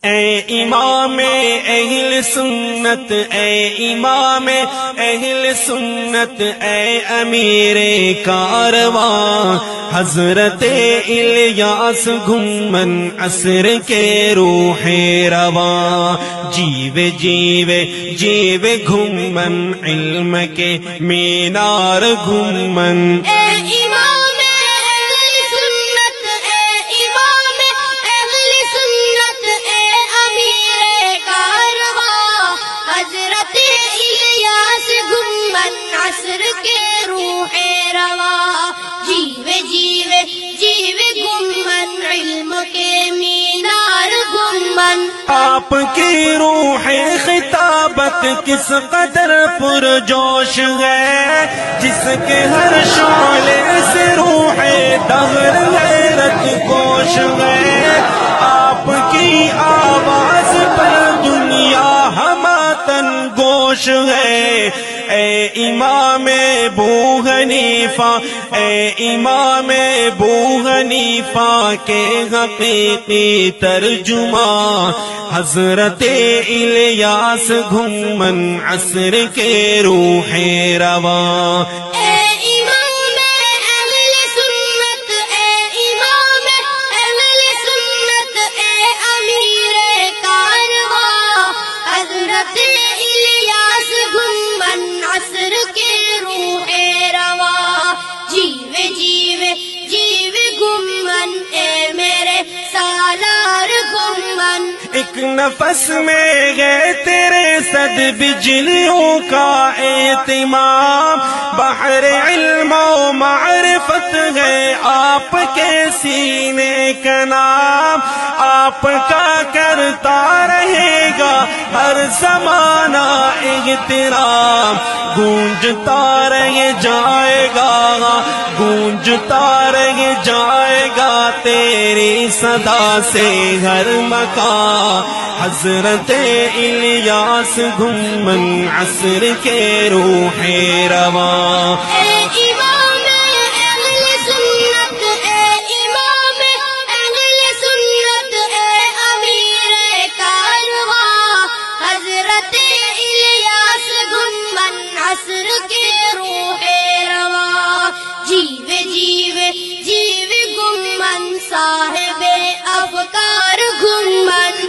اے امام اہل سنت، اے امام اہل سنت، اے امیر کارواں، حضرت الیاس گھمن عصر کے روح رواں، جیوے جیوے جیوے گھمن علم کے مینار گھمن۔ آپ کی روح خطابت کس قدر پرجوش ہے، جس کے ہر شعلے سے روح دہر غیرت گوش ہے، آپ کی آواز پر دنیا ہماتن گوش ہے۔ اے امام ابو حنیفہ، اے امام ابو حنیفہ کے حقیقی ترجمہ، حضرت الیاس گھمن عصر کے روح رواں۔ ایک نفس میں گئے تیرے صد بجلیوں کا اہتمام، بحر علم و معرفت ہے آپ کے سینے کا نام، آپ کا کرتا رہے گا ہر زمانہ احترام، گونجتا رہ جائے گا، گونجتا رہ جائے گا تیری صدا سے ہر مکان، حضرت الیاس گھمن عصر کے روح رواں۔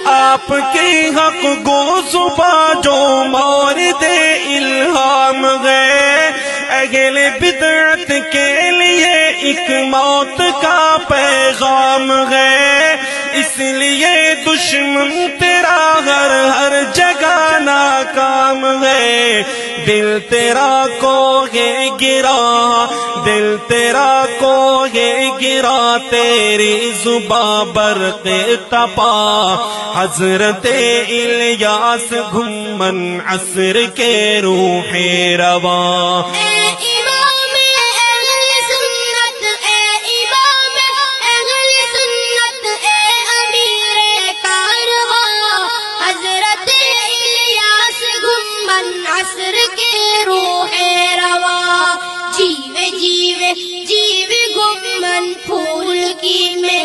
آپ کے حق گو زباں جو مورد الہام گئے، اہل بدعت کے لیے ایک موت کا پیغام ہے، اس لیے دشمن تیرا ہر جگہ ناکام ہے، دل تیرا کو ہے گرا، دل تیرا کو ہے گرا، تیری زباں برق تپا، حضرت الیاس گھمن عصر کے روح رواں۔ جیوے جیوے جیوے گھمن پھول کی میں